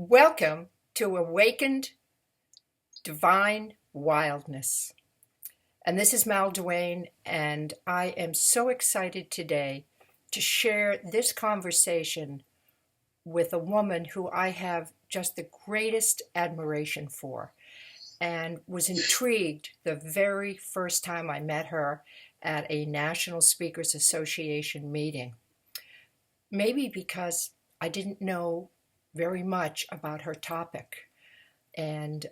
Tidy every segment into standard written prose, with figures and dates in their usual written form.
Welcome to Awakened Divine Wildness. And this is Duane, and I am so excited today to share this conversation with a woman who I have just the greatest admiration for and was intrigued the very first time I met her at a National Speakers Association meeting. Maybe because I didn't know very much about her topic. And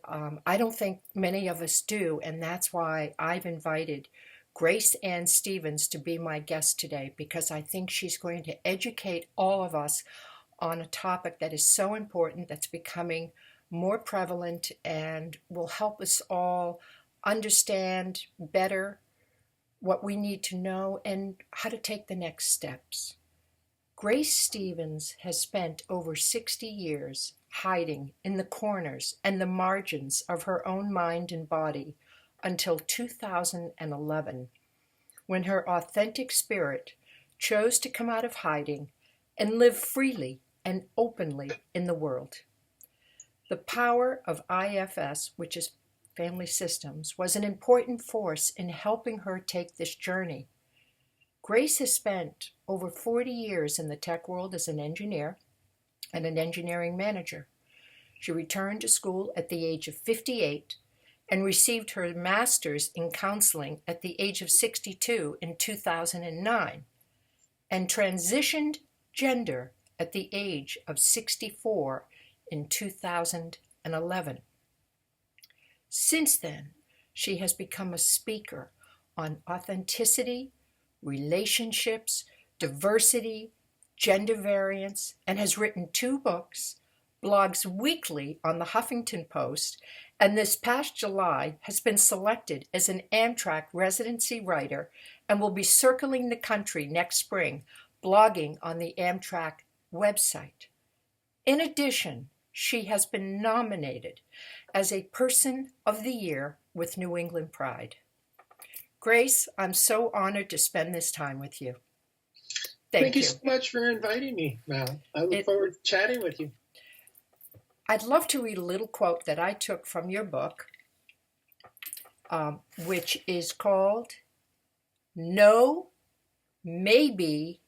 I don't think many of us do. And that's why I've invited Grace Ann Stevens to be my guest today, because I think she's going to educate all of us on a topic that is so important, that's becoming more prevalent, and will help us all understand better what we need to know and how to take the next steps. Grace Stevens has spent over 60 years hiding in the corners and the margins of her own mind and body until 2011, when her authentic spirit chose to come out of hiding and live freely and openly in the world. The power of IFS, which is Family Systems, was an important force in helping her take this journey. Grace has spent over 40 years in the tech world as an engineer and an engineering manager. She returned to school at the age of 58 and received her master's in counseling at the age of 62 in 2009, and transitioned gender at the age of 64 in 2011. Since then, she has become a speaker on authenticity, relationships, diversity, gender variance, and has written 2 books, blogs weekly on the Huffington Post, and this past July has been selected as an Amtrak residency writer and will be circling the country next spring, blogging on the Amtrak website. In addition, she has been nominated as a Person of the Year with New England Pride. Grace, I'm so honored to spend this time with you. Thank you so much for inviting me, Mal. I look forward to chatting with you. I'd love to read a little quote that I took from your book, which is called No, Maybe,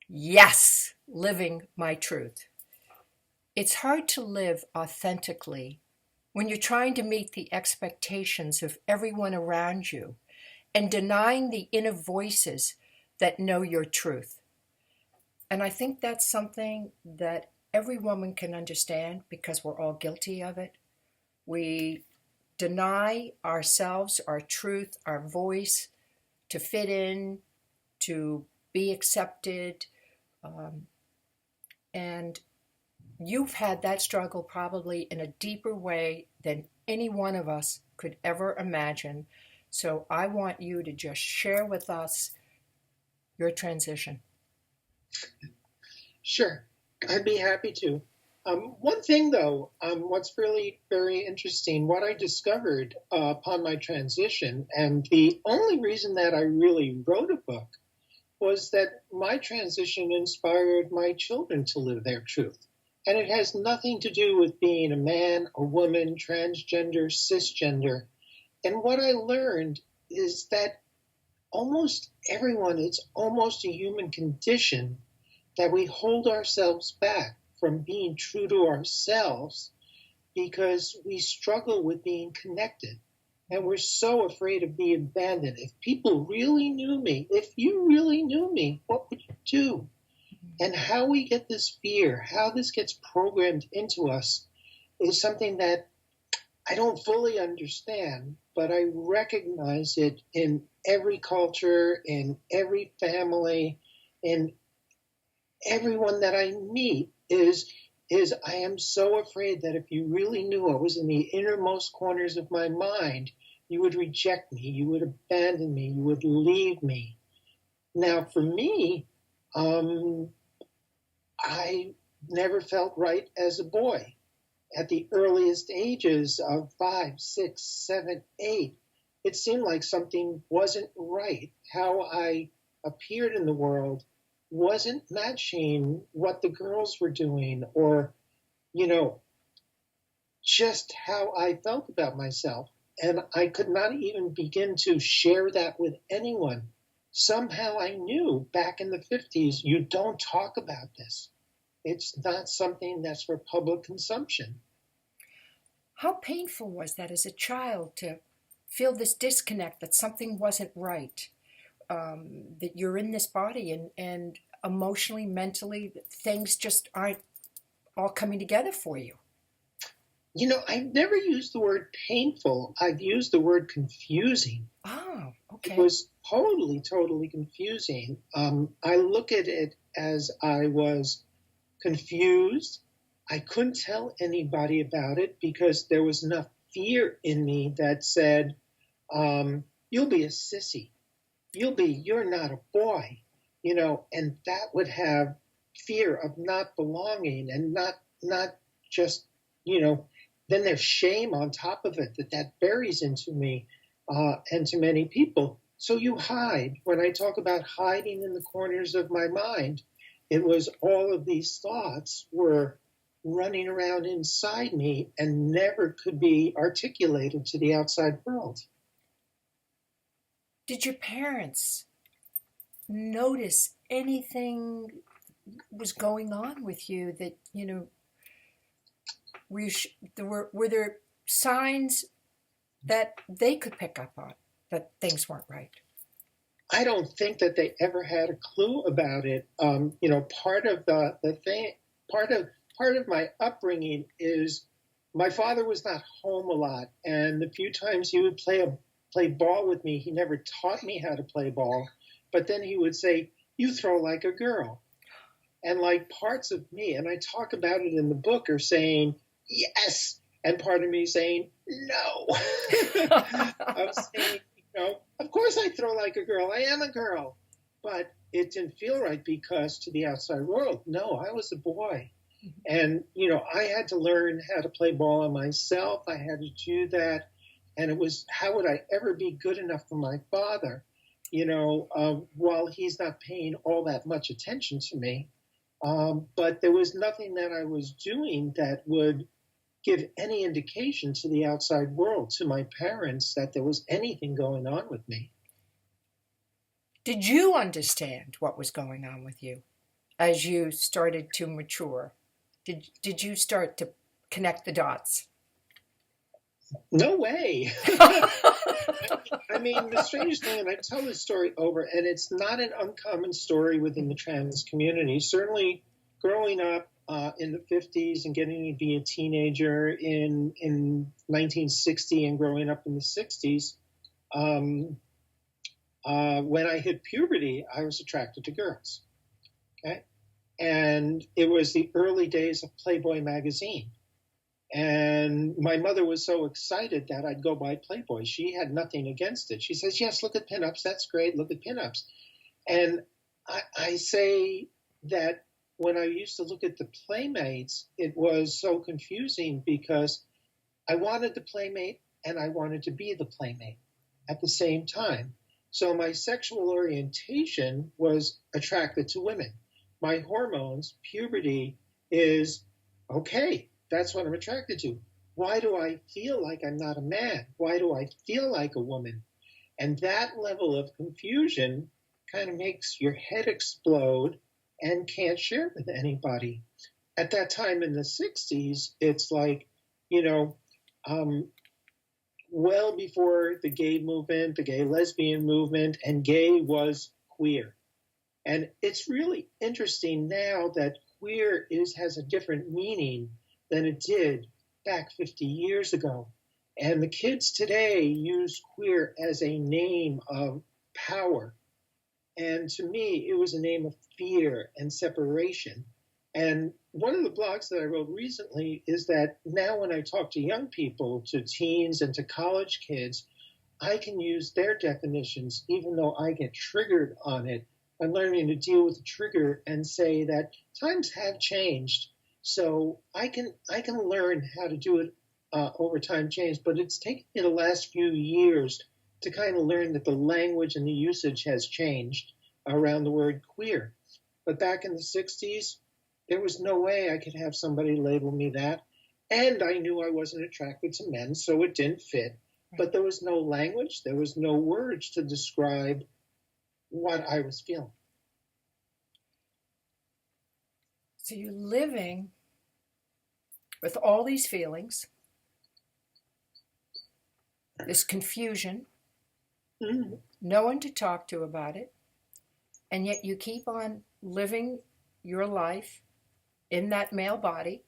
Yes, Living My Truth. It's hard to live authentically when you're trying to meet the expectations of everyone around you and denying the inner voices that know your truth. And I think that's something that every woman can understand, because we're all guilty of it. We deny ourselves, our truth, our voice to fit in, to be accepted. And you've had that struggle probably in a deeper way than any one of us could ever imagine. So I want you to just share with us your transition. Sure, I'd be happy to. One thing, though, what's really very interesting, what I discovered upon my transition, and the only reason that I really wrote a book, was that my transition inspired my children to live their truth. And it has nothing to do with being a man, a woman, transgender, cisgender. And what I learned is that almost everyone, it's almost a human condition that we hold ourselves back from being true to ourselves because we struggle with being connected. And we're so afraid of being abandoned. If people really knew me, if you really knew me, what would you do? And how we get this fear, how this gets programmed into us, is something that I don't fully understand, but I recognize it in every culture, in every family, in everyone that I meet is I am so afraid that if you really knew what was in the innermost corners of my mind, you would reject me, you would abandon me, you would leave me. Now, for me, I never felt right as a boy. At the earliest ages of 5, 6, 7, 8, it seemed like something wasn't right. How I appeared in the world wasn't matching what the girls were doing, or, just how I felt about myself. And I could not even begin to share that with anyone. Somehow I knew back in the 50s, you don't talk about this. It's not something that's for public consumption. How painful was that as a child to feel this disconnect that something wasn't right, that you're in this body and emotionally, mentally, things just aren't all coming together for you? I've never used the word painful. I've used the word confusing. Oh, It okay. was totally, totally confusing. I look at it as I was confused. I couldn't tell anybody about it because there was enough fear in me that said, you'll be a sissy. You're not a boy, and that would have fear of not belonging and not just, then there's shame on top of it that buries into me and to many people. So you hide. When I talk about hiding in the corners of my mind, it was all of these thoughts were running around inside me and never could be articulated to the outside world. Did your parents notice anything was going on with you that, were there signs that they could pick up on that things weren't right? I don't think that they ever had a clue about it. Part of the thing, part of my upbringing is my father was not home a lot, and the few times he would play ball with me, he never taught me how to play ball. But then he would say, "You throw like a girl," and like parts of me, and I talk about it in the book, are saying yes, and part of me saying no. I'm saying, of course I throw like a girl. I am a girl. But it didn't feel right because to the outside world, no, I was a boy. And, I had to learn how to play ball on myself. I had to do that. And it was, how would I ever be good enough for my father, while he's not paying all that much attention to me. But there was nothing that I was doing that would give any indication to the outside world, to my parents, that there was anything going on with me. Did you understand what was going on with you as you started to mature? Did you start to connect the dots? No way. I mean, the strangest thing, and I tell this story over, and it's not an uncommon story within the trans community. Certainly growing up in the 50s and getting to be a teenager in 1960 and growing up in the 60s, when I hit puberty, I was attracted to girls. Okay? And it was the early days of Playboy magazine. And my mother was so excited that I'd go buy Playboy. She had nothing against it. She says, yes, look at pinups. That's great. Look at pinups. And I say that when I used to look at the Playmates, it was so confusing because I wanted the Playmate and I wanted to be the Playmate at the same time. So my sexual orientation was attracted to women. My hormones, puberty, is okay. That's what I'm attracted to. Why do I feel like I'm not a man? Why do I feel like a woman? And that level of confusion kind of makes your head explode and can't share with anybody. At that time in the 60s, it's like, well before the gay movement, the gay lesbian movement, and gay was queer. And it's really interesting now that queer has a different meaning than it did back 50 years ago. And the kids today use queer as a name of power. And to me, it was a name of fear and separation. And one of the blogs that I wrote recently is that now when I talk to young people, to teens and to college kids, I can use their definitions, even though I get triggered on it. I'm learning to deal with the trigger and say that times have changed. So I can learn how to do it over time change, but it's taken me the last few years to kind of learn that the language and the usage has changed around the word queer. But back in the 60s, there was no way I could have somebody label me that. And I knew I wasn't attracted to men, so it didn't fit. But there was no language, there was no words to describe what I was feeling. So you're living with all these feelings, this confusion, Mm-hmm. no one to talk to about it, and yet you keep on living your life in that male body.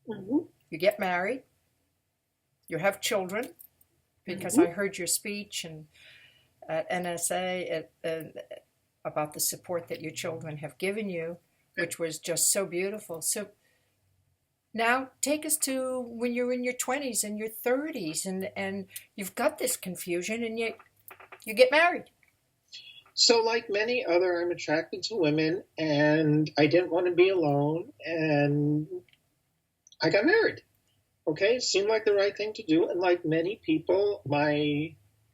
Mm-hmm. You get married, you have children, because Mm-hmm. I heard your speech and at NSA about the support that your children have given you, which was just so beautiful. So now take us to when you're in your 20s and your 30s, and you've got this confusion, and you get married. So, like many other, I'm attracted to women, and I didn't want to be alone, and I got married. Okay, it seemed like the right thing to do, and like many people,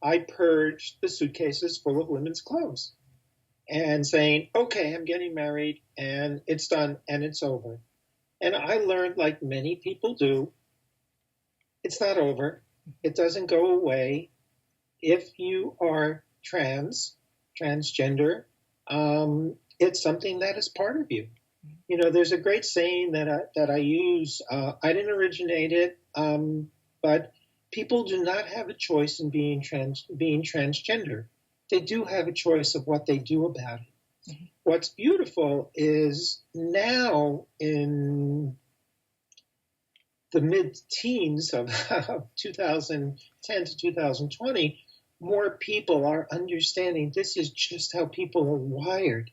I purged the suitcases full of women's clothes, and saying, "Okay, I'm getting married, and it's done, and it's over." And I learned, like many people do, it's not over. It doesn't go away. If you are transgender, it's something that is part of you. You know, there's a great saying that I use. I didn't originate it, but people do not have a choice in being transgender. They do have a choice of what they do about it. Mm-hmm. What's beautiful is now in the mid-teens of 2010 to 2020, more people are understanding this is just how people are wired.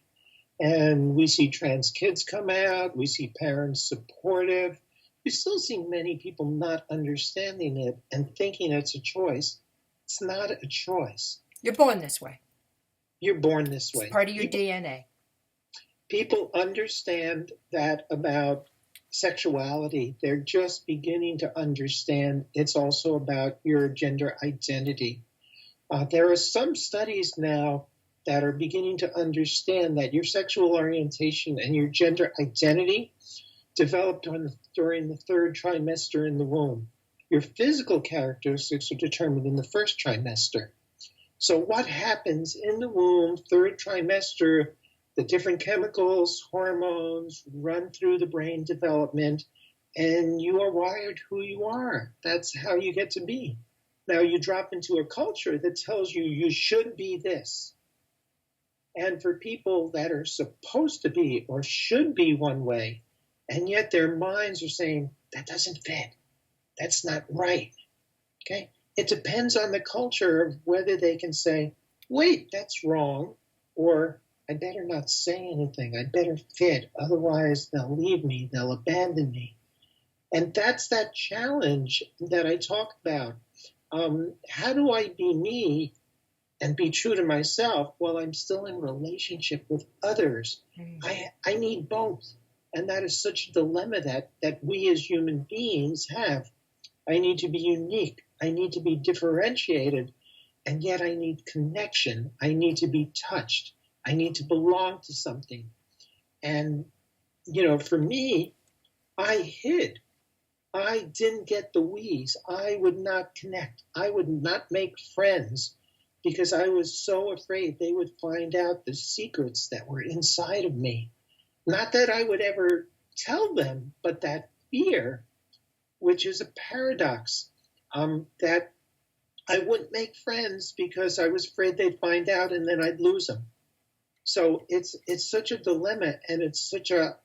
And we see trans kids come out, we see parents supportive. We still see many people not understanding it and thinking it's a choice. It's not a choice. You're born this way. You're born this way. It's part of your DNA. People understand that about sexuality. They're just beginning to understand it's also about your gender identity. There are some studies now that are beginning to understand that your sexual orientation and your gender identity developed during the third trimester in the womb. Your physical characteristics are determined in the first trimester. So what happens in the womb, third trimester, the different chemicals, hormones run through the brain development, and you are wired who you are. That's how you get to be. Now you drop into a culture that tells you you should be this. And for people that are supposed to be or should be one way, and yet their minds are saying, that doesn't fit. That's not right. Okay? It depends on the culture of whether they can say, wait, that's wrong, or I better not say anything. I better fit. Otherwise, they'll leave me. They'll abandon me. And that's that challenge that I talk about. How do I be me and be true to myself while I'm still in relationship with others? I need both. And that is such a dilemma that we as human beings have. I need to be unique. I need to be differentiated. And yet I need connection. I need to be touched. I need to belong to something. And, you know, for me, I hid. I didn't get the wheeze. I would not connect. I would not make friends because I was so afraid they would find out the secrets that were inside of me. Not that I would ever tell them, but that fear, which is a paradox, that I wouldn't make friends because I was afraid they'd find out and then I'd lose them. So it's such a dilemma, and it's such a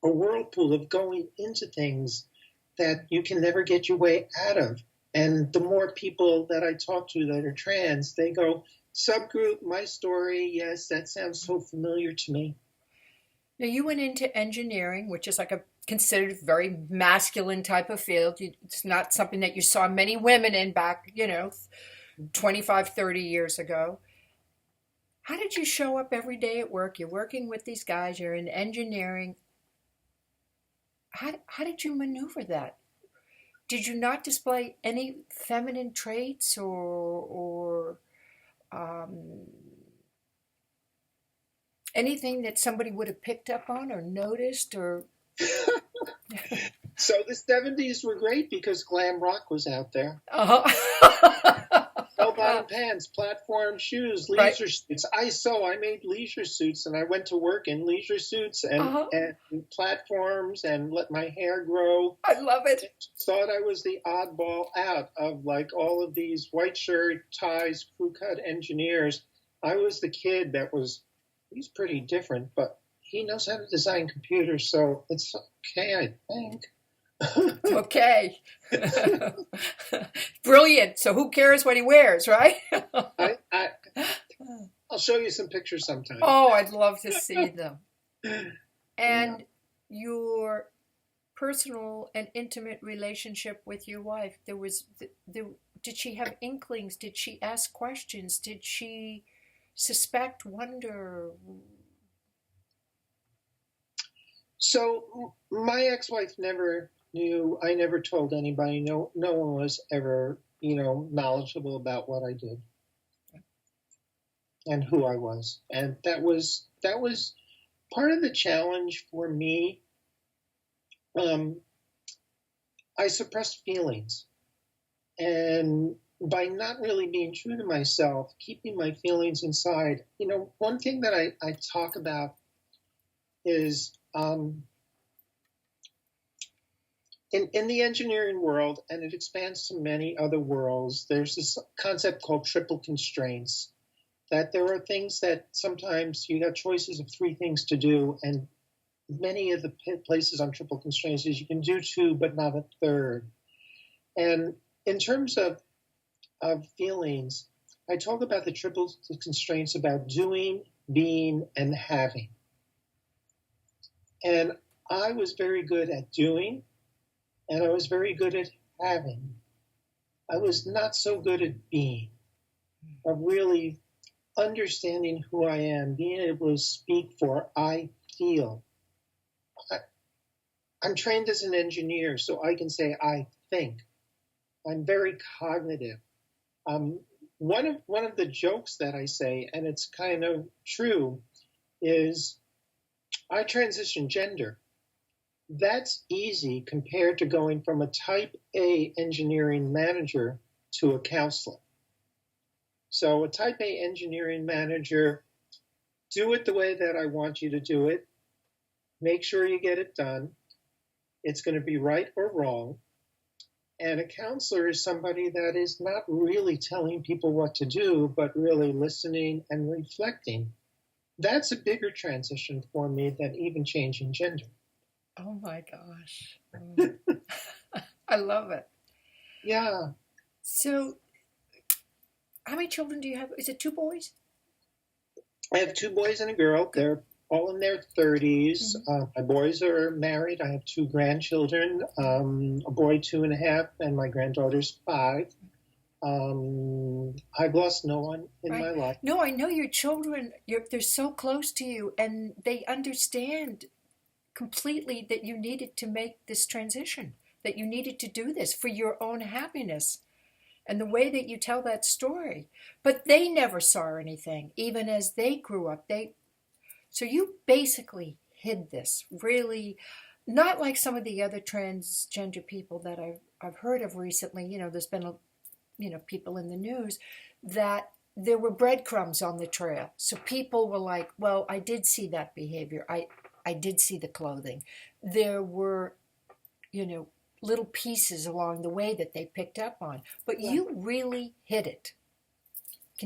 whirlpool of going into things that you can never get your way out of. And the more people that I talk to that are trans, they go, subgroup, my story, yes, that sounds so familiar to me. Now, you went into engineering, which is like a considered very masculine type of field. It's not something that you saw many women in back, 25, 30 years ago. How did you show up every day at work? You're working with these guys, you're in engineering. How did you maneuver that? Did you not display any feminine traits or anything that somebody would have picked up on or noticed or So the 70s were great because glam rock was out there. Bell-bottom pants, platform shoes, Right. leisure suits. I made leisure suits, and I went to work in leisure suits and platforms and let my hair grow. I love it. Thought I was the oddball out of like all of these white shirt, ties, crew cut engineers. I was the kid that he's pretty different, but he knows how to design computers, so it's okay, I think. Okay. Brilliant. So who cares what he wears, right? I'll show you some pictures sometime. Oh, I'd love to see them. And Yeah. your personal and intimate relationship with your wife, did she have inklings? Did she ask questions? Did she suspect, wonder? So my ex-wife never knew. I never told anybody. No one was ever, knowledgeable about what I did and who I was. And that was part of the challenge for me. I suppressed feelings, and by not really being true to myself, keeping my feelings inside. One thing that I talk about is in the engineering world, and it expands to many other worlds, there's this concept called triple constraints, that there are things that sometimes you have choices of three things to do, and many of the places on triple constraints is you can do two, but not a third. And in terms of feelings, I talk about the triple constraints about doing, being, and having. And I was very good at doing, and I was very good at having. I was not so good at being, of really understanding who I am, being able to speak for I feel. I'm trained as an engineer, so I can say I think. I'm very cognitive. One of the jokes that I say, and it's kind of true, is I transition gender. That's easy compared to going from a type A engineering manager to a counselor. So a type A engineering manager, do it the way that I want you to do it. Make sure you get it done. It's going to be right or wrong. And a counselor is somebody that is not really telling people what to do, but really listening and reflecting. That's a bigger transition for me than even changing gender. Oh my gosh. I love it. Yeah. So, how many children do you have? Is it two boys? I have two boys and a girl. They're all in their 30s. Mm-hmm. My boys are married. I have two grandchildren, a boy 2.5, and my granddaughter's 5. I've lost no one in my life. No, I know your children, they're so close to you, and they understand completely that you needed to make this transition, that you needed to do this for your own happiness. And the way that you tell that story. But they never saw anything, even as they grew up. So you basically hid this, really, not like some of the other transgender people that I've heard of recently. There's been people in the news that there were breadcrumbs on the trail. So people were like, well, I did see that behavior. I did see the clothing. There were, little pieces along the way that they picked up on. But you really hid it.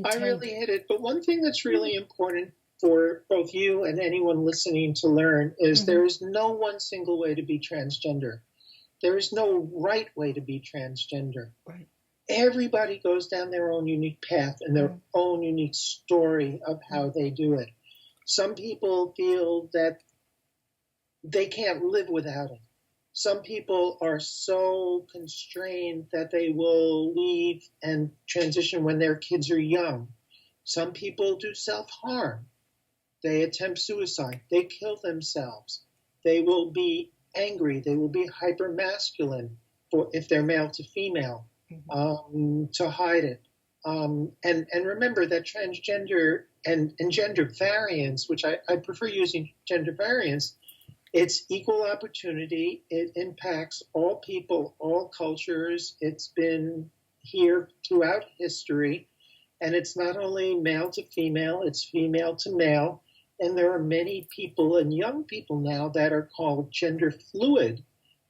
I really hid it. But one thing that's really important for both you and anyone listening to learn is there is no one single way to be transgender. There is no right way to be transgender. Right. Everybody goes down their own unique path and their own unique story of how they do it. Some people feel that they can't live without it. Some people are so constrained that they will leave and transition when their kids are young. Some people do self-harm. They attempt suicide. They kill themselves. They will be angry. They will be hyper-masculine if they're male to female, to hide it. And remember that transgender and gender variance, which I prefer using gender variance, It's equal opportunity. It impacts all people, all cultures. It's been here throughout history. And it's not only male to female, it's female to male. And there are many people and young people now that are called gender fluid,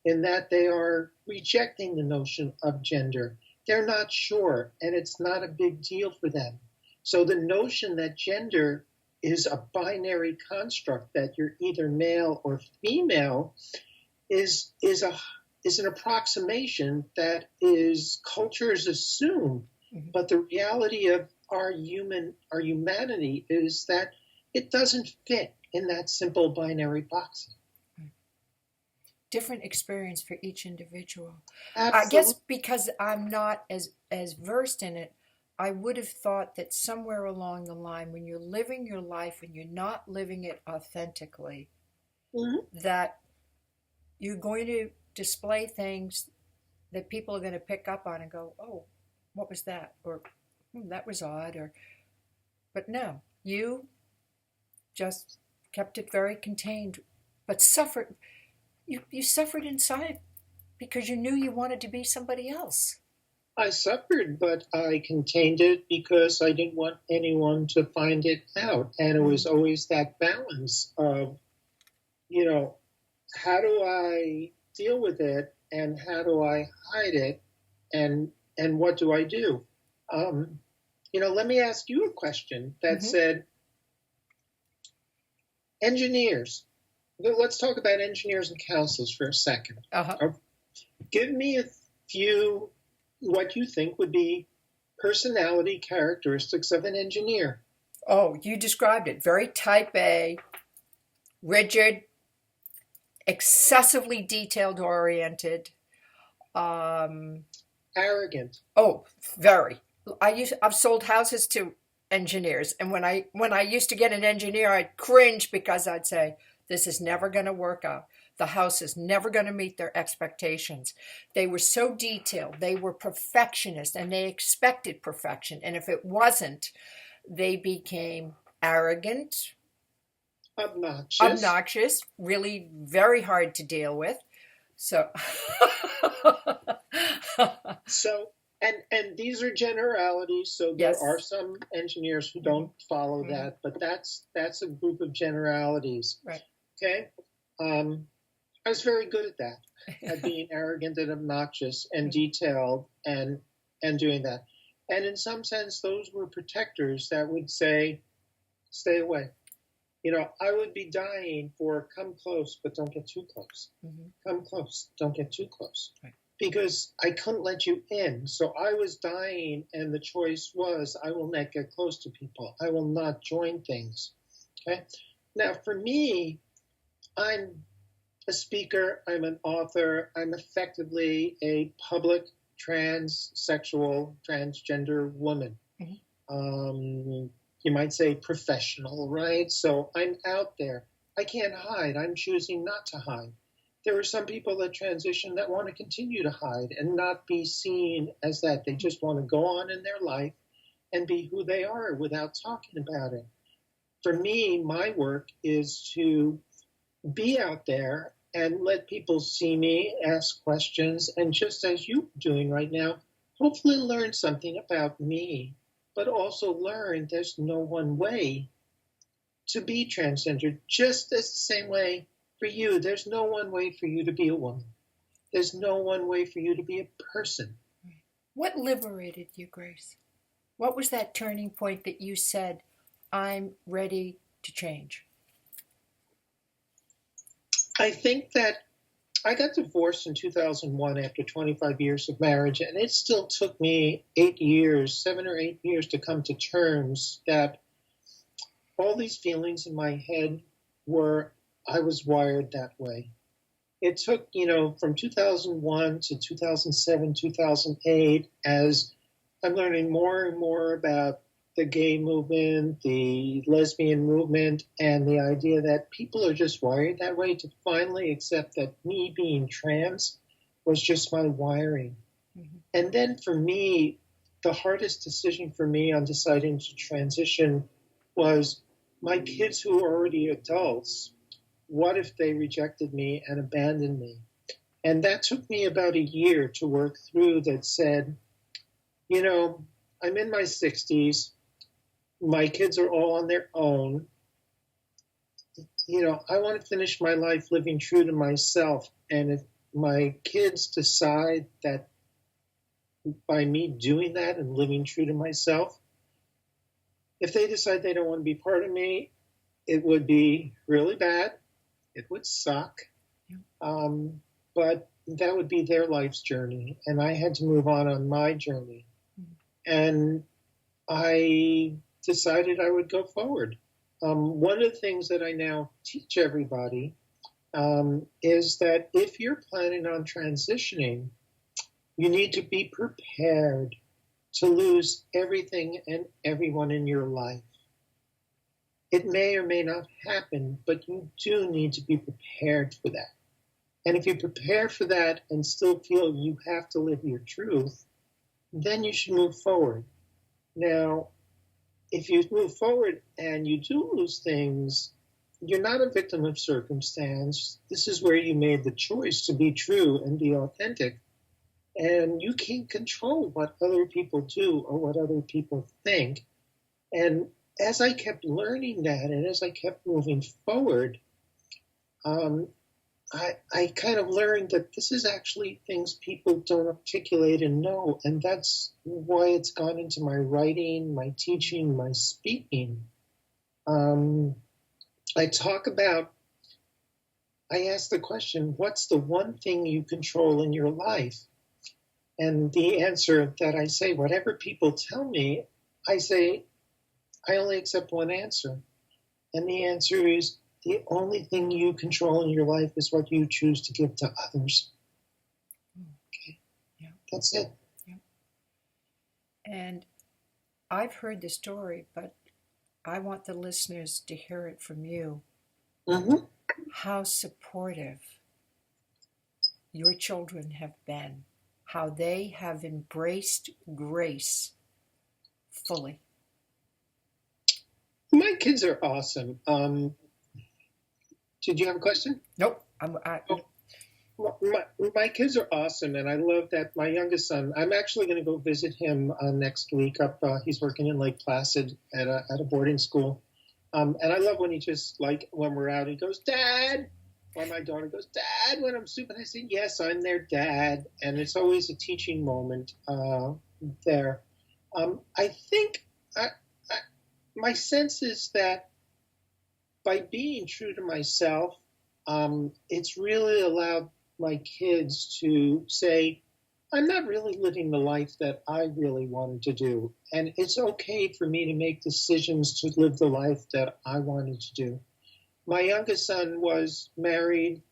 in that they are rejecting the notion of gender. They're not sure, and it's not a big deal for them. So the notion that gender is a binary construct, that you're either male or female, is an approximation that is cultures assume. Mm-hmm. But the reality of our humanity is that it doesn't fit in that simple binary box. Different experience for each individual. Absolutely. I guess because I'm not as versed in it, I would have thought that somewhere along the line, when you're living your life and you're not living it authentically, mm-hmm. that you're going to display things that people are going to pick up on and go, oh, what was that? Or that was odd. But no, you just kept it very contained, but suffered. You suffered inside because you knew you wanted to be somebody else. I suffered, but I contained it because I didn't want anyone to find it out. And it was always that balance of, how do I deal with it and how do I hide it and what do I do? Let me ask you a question that mm-hmm. said, engineers. Let's talk about engineers and counselors for a second. Uh-huh. Give me a few, what you think would be personality characteristics of an engineer. Oh, you described it. Very type A, rigid, excessively detailed-oriented. Arrogant. Oh, very. I've sold houses to engineers, and when I used to get an engineer, I'd cringe because I'd say, this is never going to work out. The house is never going to meet their expectations. They were so detailed. They were perfectionists, and they expected perfection. And if it wasn't, they became arrogant, obnoxious, really very hard to deal with. So, and these are generalities. So there yes. are some engineers who don't follow mm-hmm. that, but that's a group of generalities. Right. Okay. I was very good at that, at being arrogant and obnoxious and detailed and doing that. And in some sense, those were protectors that would say, stay away. I would be dying for come close, but don't get too close. Mm-hmm. Come close, don't get too close. Right. Because I couldn't let you in. So I was dying, and the choice was, I will not get close to people. I will not join things. Okay. Now, for me, I'm a speaker, I'm an author, I'm effectively a public transsexual, transgender woman. Mm-hmm. You might say professional, right? So I'm out there. I can't hide. I'm choosing not to hide. There are some people that transition that want to continue to hide and not be seen as that. They just want to go on in their life and be who they are without talking about it. For me, my work is to be out there and let people see me, ask questions, and just as you're doing right now, hopefully learn something about me, but also learn there's no one way to be transgender, just as the same way for you. There's no one way for you to be a woman. There's no one way for you to be a person. What liberated you, Grace? What was that turning point that you said, I'm ready to change? I think that I got divorced in 2001 after 25 years of marriage, and it still took me 7 or 8 years to come to terms that all these feelings in my head I was wired that way. It took, from 2001 to 2007, 2008, as I'm learning more and more about the gay movement, the lesbian movement, and the idea that people are just wired that way, to finally accept that me being trans was just my wiring. Mm-hmm. And then for me, the hardest decision for me on deciding to transition was my kids who are already adults what if they rejected me and abandoned me? And that took me about a year to work through that said, I'm in my 60s. My kids are all on their own. I want to finish my life living true to myself. And if my kids decide that by me doing that and living true to myself, if they decide they don't want to be part of me, it would be really bad. It would suck. But that would be their life's journey. And I had to move on my journey. And I decided I would go forward. One of the things that I now teach everybody is that if you're planning on transitioning, you need to be prepared to lose everything and everyone in your life. It may or may not happen, but you do need to be prepared for that. And if you prepare for that and still feel you have to live your truth, then you should move forward. Now, if you move forward and you do lose things, you're not a victim of circumstance. This is where you made the choice to be true and be authentic. And you can't control what other people do or what other people think. And as I kept learning that and as I kept moving forward, I kind of learned that this is actually things people don't articulate and know. And that's why it's gone into my writing, my teaching, my speaking. I ask the question, what's the one thing you control in your life? And the answer that I say, whatever people tell me, I say, I only accept one answer. And the answer is, the only thing you control in your life is what you choose to give to others. Okay. Yeah. That's it. Yeah. And I've heard the story, but I want the listeners to hear it from you. Mm-hmm. How supportive your children have been, how they have embraced grace fully. My kids are awesome. Did you have a question? Nope. My kids are awesome, and I love that my youngest son, I'm actually going to go visit him next week. He's working in Lake Placid at a boarding school. And I love when he just, like, when we're out, he goes, Dad! Or my daughter goes, Dad, when I'm stupid. I say, yes, I'm their dad. And it's always a teaching moment there. I think my sense is that by being true to myself, it's really allowed my kids to say, I'm not really living the life that I really wanted to do. And it's okay for me to make decisions to live the life that I wanted to do. My youngest son was married.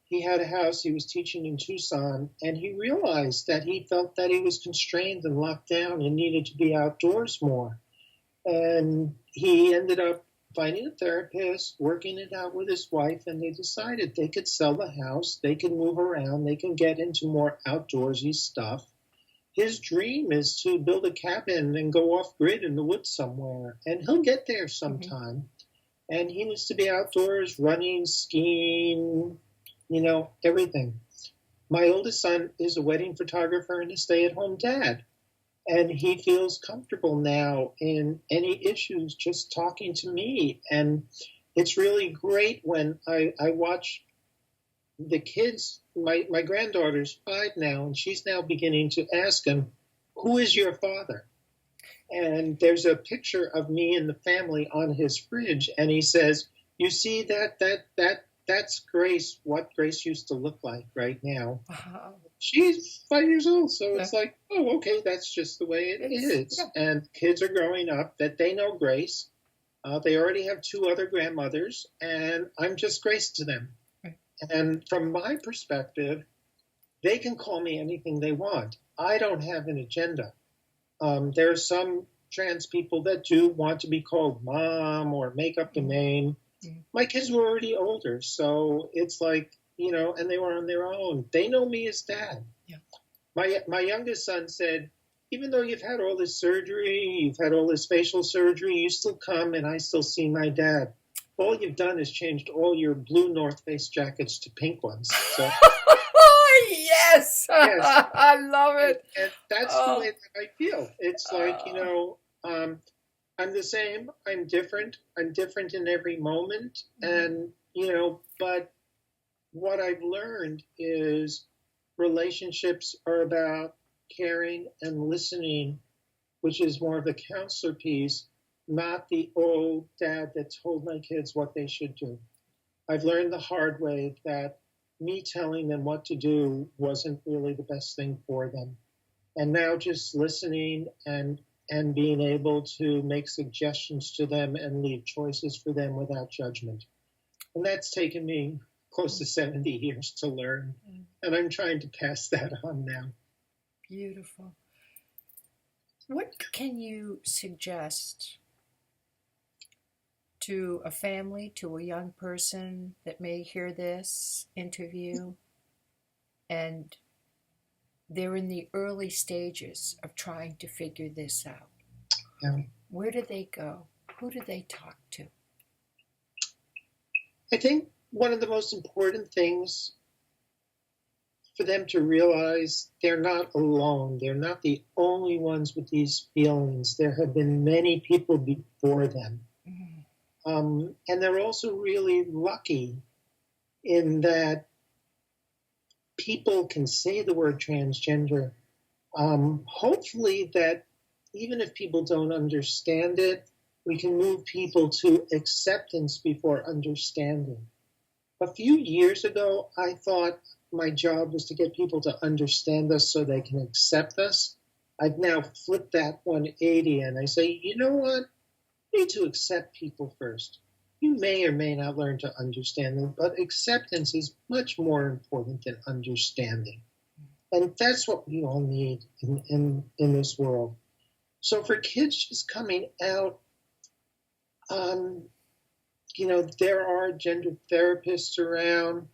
He had a house. He was teaching in Tucson. And he realized that he felt that he was constrained and locked down and needed to be outdoors more. And he ended up finding a therapist, working it out with his wife, and they decided they could sell the house, they can move around, they can get into more outdoorsy stuff. His dream is to build a cabin and go off-grid in the woods somewhere, and he'll get there sometime. Mm-hmm. And he needs to be outdoors, running, skiing, everything. My oldest son is a wedding photographer and a stay-at-home dad. And he feels comfortable now in any issues just talking to me. And it's really great when I watch the kids. My granddaughter's 5 now, and she's now beginning to ask him, who is your father? And there's a picture of me and the family on his fridge. And he says, you see that's Grace, what Grace used to look like right now. Wow. She's 5 years old, so it's like, oh, okay, that's just the way it is. Yeah. And kids are growing up that they know Grace. They already have 2 other grandmothers, and I'm just Grace to them. Right. And from my perspective, they can call me anything they want. I don't have an agenda. There are some trans people that do want to be called mom or make up the name. Mm-hmm. My kids were already older, so it's like, and they were on their own. They know me as dad. Yeah. My youngest son said, even though you've had all this surgery, you've had all this facial surgery, you still come and I still see my dad. all you've done is changed all your blue North Face jackets to pink ones. So Yes, yes, I love it. and that's the Oh, way that I feel. It's like, uh, I'm the same. I'm different. I'm different in every moment. mhm, And, but what I've learned is relationships are about caring and listening, which is more of the counselor piece, not the old dad that told my kids what they should do. I've learned the hard way that me telling them what to do wasn't really the best thing for them. And now just listening and being able to make suggestions to them and leave choices for them without judgment. And that's taken me close to 70 years to learn. mm, And I'm trying to pass that on now. beautiful. What can you suggest to a family, to a young person that may hear this interview and they're in the early stages of trying to figure this out? Yeah. Where do they go? Who do they talk to? I think one of the most important things for them to realize they're not alone. They're not the only ones with these feelings. There have been many people before them. Mm, And they're also really lucky in that people can say the word transgender. Hopefully, that even if people don't understand it, we can move people to acceptance before understanding. A few years ago, I thought my job was to get people to understand us so they can accept us. I've now flipped that 180 and I say, you know what? You need to accept people first. You may or may not learn to understand them, but acceptance is much more important than understanding. And that's what we all need in this world. So for kids just coming out, there are gender therapists around.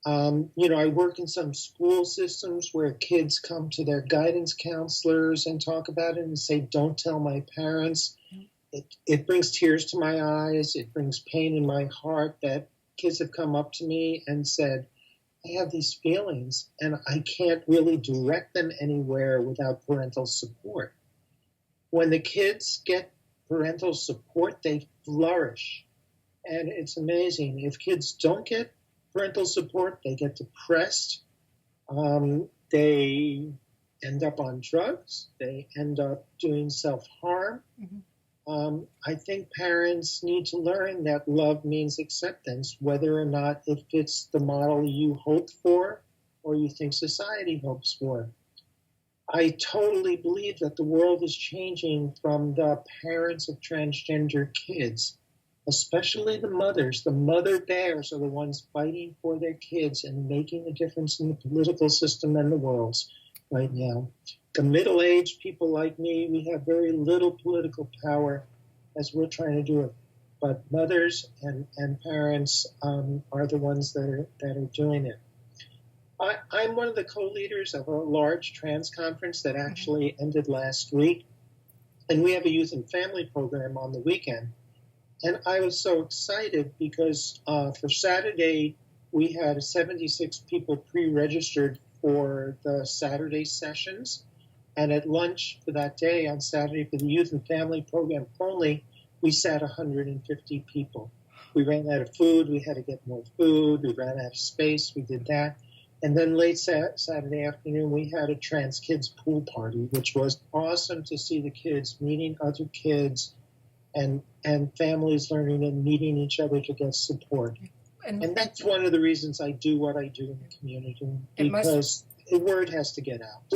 I work in some school systems where kids come to their guidance counselors and talk about it and say, don't tell my parents. It brings tears to my eyes. It brings pain in my heart that kids have come up to me and said, I have these feelings and I can't really direct them anywhere without parental support. When the kids get parental support, they flourish. And it's amazing. If kids don't get parental support, they get depressed. They end up on drugs. They end up doing self-harm. mhm. I think parents need to learn that love means acceptance, whether or not it fits the model you hoped for or you think society hopes for. I totally believe that the world is changing from the parents of transgender kids, especially the mothers. The mother bears are the ones fighting for their kids and making a difference in the political system and the world right now. The middle-aged people like me, we have very little political power as we're trying to do it. But mothers and parents are the ones that are doing it. I'm one of the co-leaders of a large trans conference that actually ended last week. And we have a youth and family program on the weekend. And I was so excited because for Saturday, we had 76 people pre-registered for the Saturday sessions. And at lunch for that day on Saturday for the youth and family program only, we sat 150 people. We ran out of food. We had to get more food. We ran out of space. We did that. And then late Saturday afternoon, we had a trans kids pool party, which was awesome to see the kids meeting other kids and families learning and meeting each other to get support. And that's one of the reasons I do what I do in the community, because the word has to get out.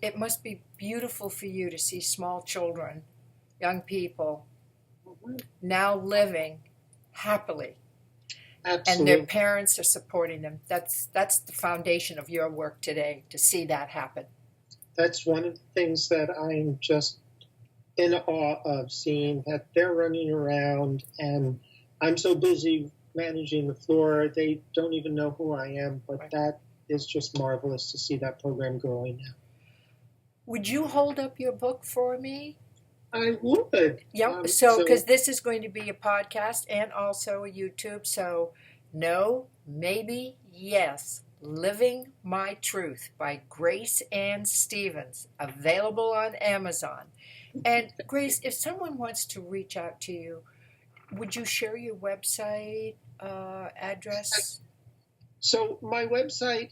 It must be beautiful for you to see small children, young people, now living happily. Absolutely. And their parents are supporting them. That's the foundation of your work today, to see that happen. That's one of the things that I'm just in awe of, seeing that they're running around and I'm so busy managing the floor, they don't even know who I am, but right. That is just marvelous to see that program growing now. Would you hold up your book for me? I would. Yep. So, because this is going to be a podcast and also a YouTube. So, no, maybe, yes. Living My Truth by Grace Ann Stevens, available on Amazon. And Grace, if someone wants to reach out to you, would you share your website address? So my website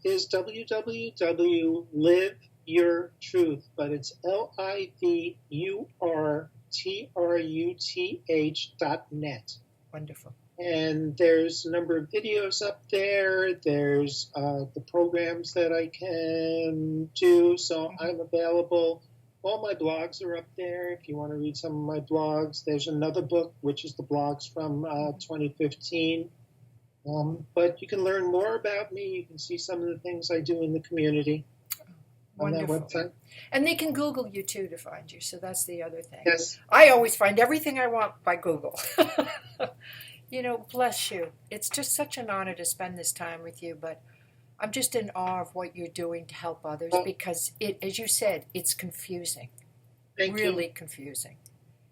is www.liveyourtruth, but it's LIVURTRUTH.net. Wonderful. And there's a number of videos up there. There's the programs that I can do. So I'm available. All my blogs are up there if you want to read some of my blogs. There's another book, which is the blogs from 2015. But you can learn more about me. You can see some of the things I do in the community on that website. And they can Google you too to find you. So that's the other thing. Yes. I always find everything I want by Google. Bless you. It's just such an honor to spend this time with you. But I'm just in awe of what you're doing to help others because as you said, it's confusing. Really confusing.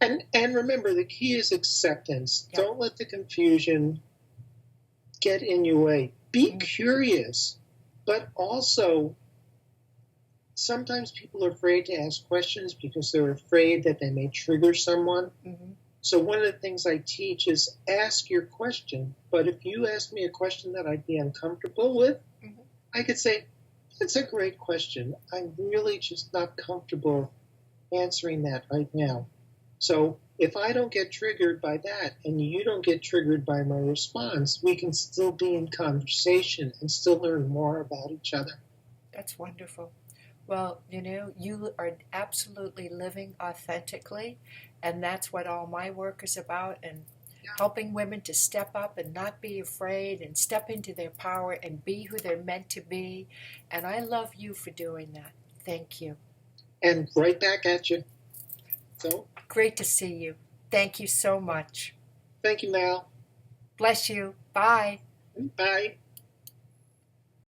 And remember, the key is acceptance. Yep. Don't let the confusion get in your way. Be curious, but also sometimes people are afraid to ask questions because they're afraid that they may trigger someone. Mm-hmm. So one of the things I teach is ask your question, but if you ask me a question that I'd be uncomfortable with, mm-hmm. I could say, that's a great question. I'm really just not comfortable answering that right now. So if I don't get triggered by that and you don't get triggered by my response, we can still be in conversation and still learn more about each other. That's wonderful. Well, you are absolutely living authentically, and that's what all my work is about, and helping women to step up and not be afraid and step into their power and be who they're meant to be. And I love you for doing that. Thank you. And right back at you. So great to see you. Thank you so much. Thank you, Mal. Bless you. Bye. Bye.